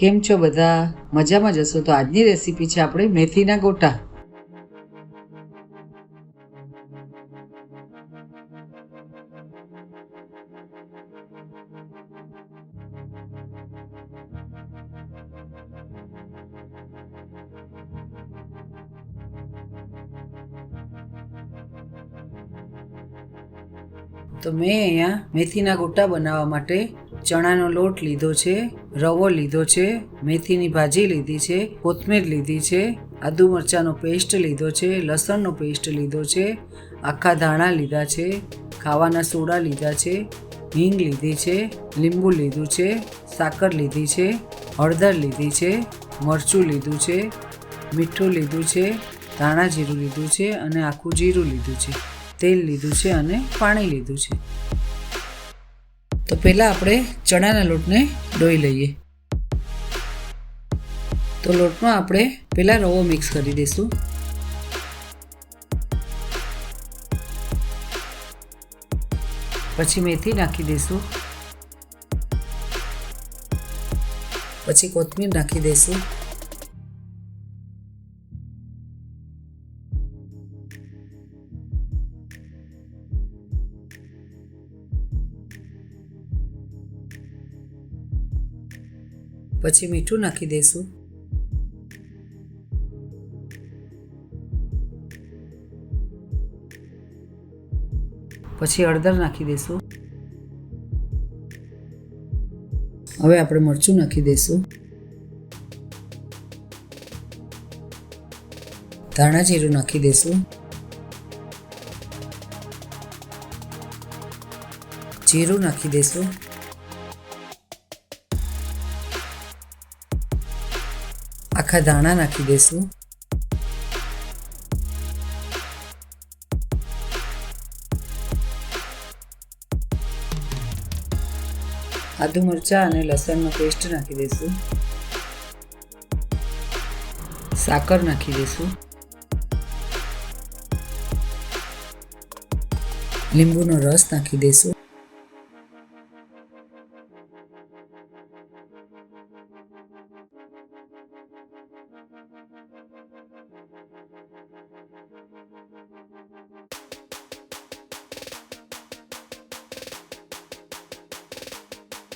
કેમ છો બધા? મજામાં જશો? તો આજની રેસીપી છે આપણે મેથીના ગોટા. તો મેં અહીંયા મેથીના ગોટા બનાવવા માટે ચણાનો લોટ લીધો છે, રવો લીધો છે, મેથીની ભાજી લીધી છે, કોથમીર લીધી છે, આદુ મરચાંનો પેસ્ટ લીધો છે, લસણનો પેસ્ટ લીધો છે, આખા ધાણા લીધા છે, ખાવાના સોડા લીધા છે, હિંગ લીધી છે, લીંબુ લીધું છે, સાકર લીધી છે, હળદર લીધી છે, મરચું લીધું છે, મીઠું લીધું છે, ધાણા જીરું લીધું છે અને આખું જીરું લીધું છે, તેલ લીધું છે અને પાણી લીધું છે. તો પહેલાં આપણે ચણાના લોટને ડોઈ લઈએ. તો લોટમાં આપણે પહેલાં રવો મિક્સ કરી દઈશું. પછી મેથી નાખી દઈશું. પછી કોથમીર નાખી દઈશું. પછી મીઠું નાખી દઈશું. પછી હળદર નાખી દઈશું. હવે આપણે મરચું નાખી દઈશું. ધાણા જીરું નાખી દઈશું. જીરું નાખી દઈશું. આખા ધાણા નાખી દઈશું. આદુ મરચાં અને લસણનો પેસ્ટ નાખી દઈશું. સાકર નાખી દઈશું. લીંબુનો રસ નાખી દઈશું.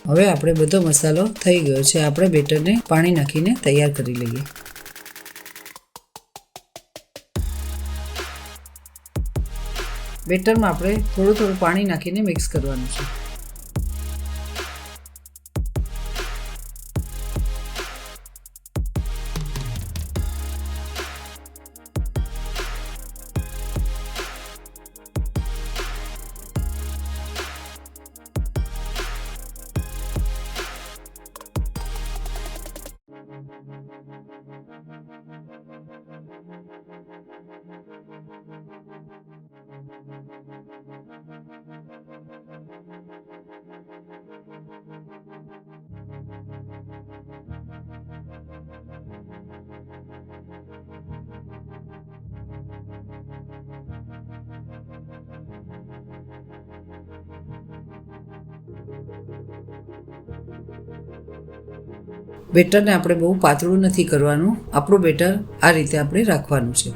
હવે આપણે બધો મસાલો થઈ ગયો છે. આપણે બેટરને પાણી નાખીને તૈયાર કરી લઈએ. બેટરમાં આપણે થોડું થોડું પાણી નાખીને મિક્સ કરવાનું છે. બેટરને આપણે બહુ પાતળું નથી કરવાનું. આપણું બેટર આ રીતે આપણે રાખવાનું છે.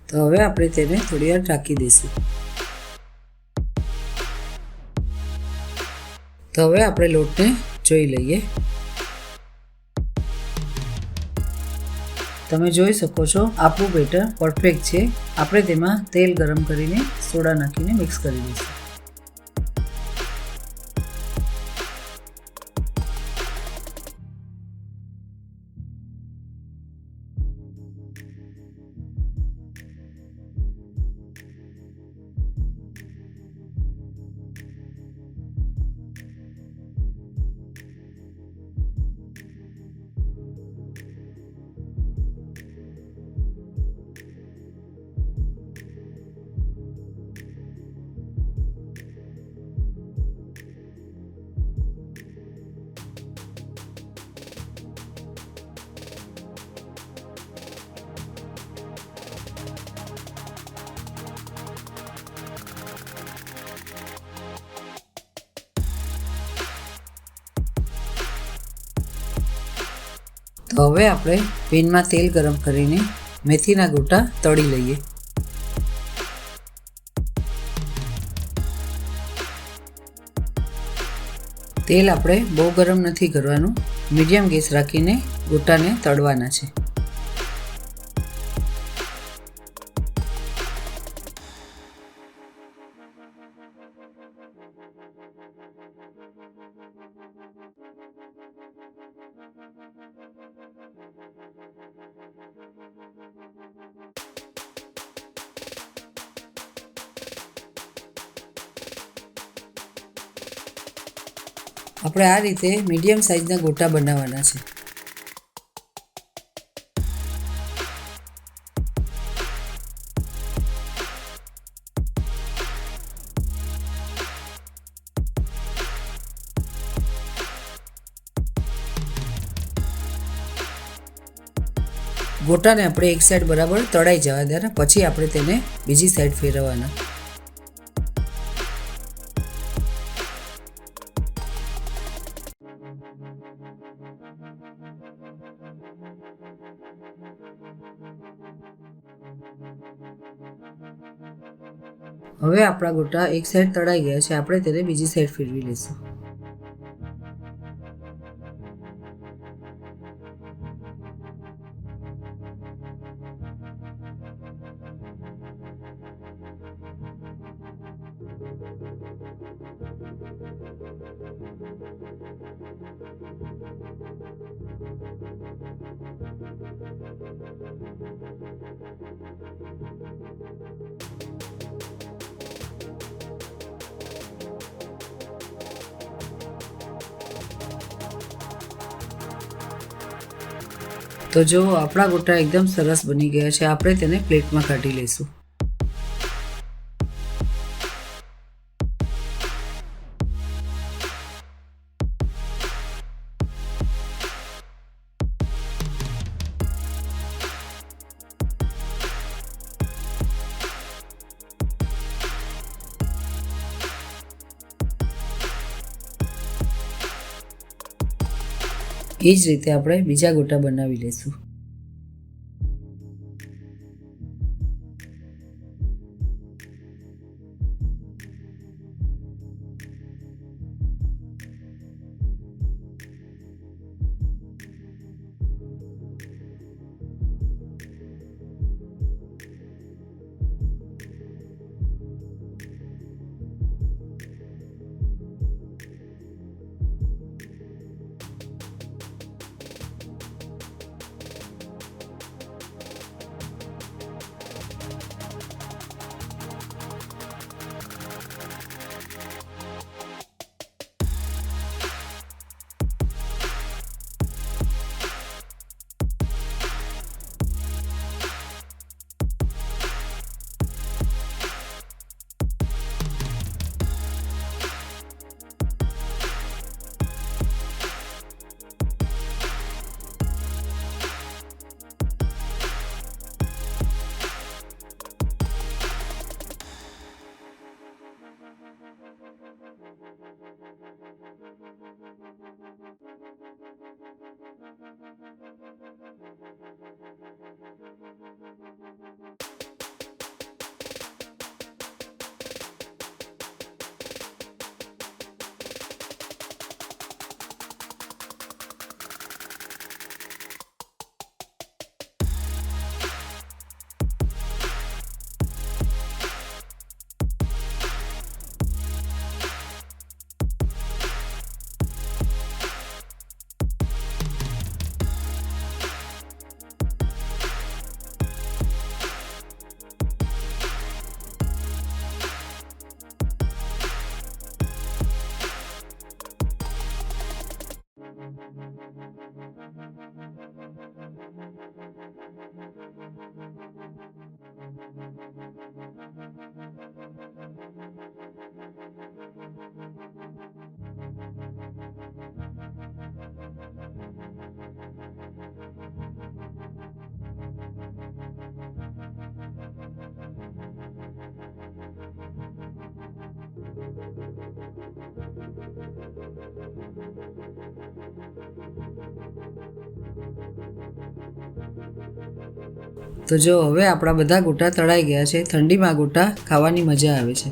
તો હવે આપણે તેને થોડી વાર ઢાંકી દઈશું. તો હવે આપણે લોટને જોઈ લઈએ. તમે જોઈ શકો છો આપણું બેટર પરફેક્ટ છે. આપણે તેમાં તેલ ગરમ કરીને સોડા નાખીને મિક્સ કરી દઈશું. તો હવે આપણે પેનમાં તેલ ગરમ કરીને મેથીના ગોટા તળી લઈએ. તેલ આપણે બહુ ગરમ નથી કરવાનું, મીડિયમ ગેસ રાખીને ગોટાને તળવાના છે. આપણે આ રીતે મીડિયમ સાઇઝના ગોટા બનાવવાના છે. ગોટાને આપણે એક સાઈડ બરાબર તળાઈ જવા દેવાના, પછી આપણે તેને બીજી સાઈડ ફેરવવાના. હવે આપણા ગોટા એક સાઈડ તળાઈ ગયા છે, આપણે તેને બીજી સાઈડ ફેરવી લઈશું. તો જો આપણા ગોટા એકદમ સરસ બની ગયા છે, આપણે તેને પ્લેટમાં કાઢી લઈશું. એ જ રીતે આપણે બીજા ગોટા બનાવી લઈશું. તો જો હવે આપણા બધા ગોટા તળાઈ ગયા છે. ઠંડીમાં ગોટા ખાવાની મજા આવે છે.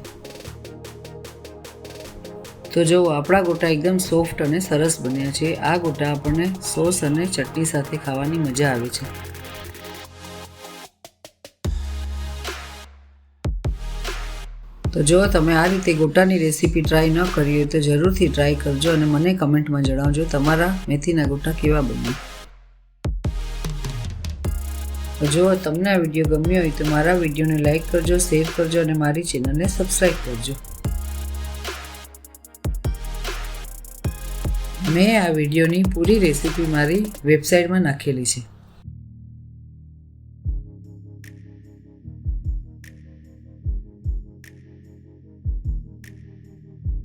તો જો આપણા ગોટા એકદમ સોફ્ટ અને સરસ બન્યા છે. આ ગોટા આપણને સોસ અને ચટણી સાથે ખાવાની મજા આવે છે. તો જો તમે આ રીતે ગોટાની રેસીપી ટ્રાય ન કરી હોય તો જરૂરથી ટ્રાય કરજો અને મને કમેન્ટમાં જણાવજો તમારા મેથીના ગોટા કેવા બન્યા. તો જો તમને આ વિડીયો ગમ્યો હોય તો મારા વિડીયોને લાઈક કરજો, શેર કરજો અને મારી ચેનલને સબસ્ક્રાઈબ કરજો. મેં આ વિડીયોની પૂરી રેસીપી મારી વેબસાઇટમાં નાખેલી છે.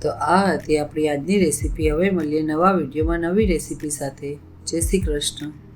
તો આ હતી આપણી આજની રેસીપી. હવે મળીએ નવા વિડીયોમાં નવી રેસીપી સાથે. જય શ્રી કૃષ્ણ.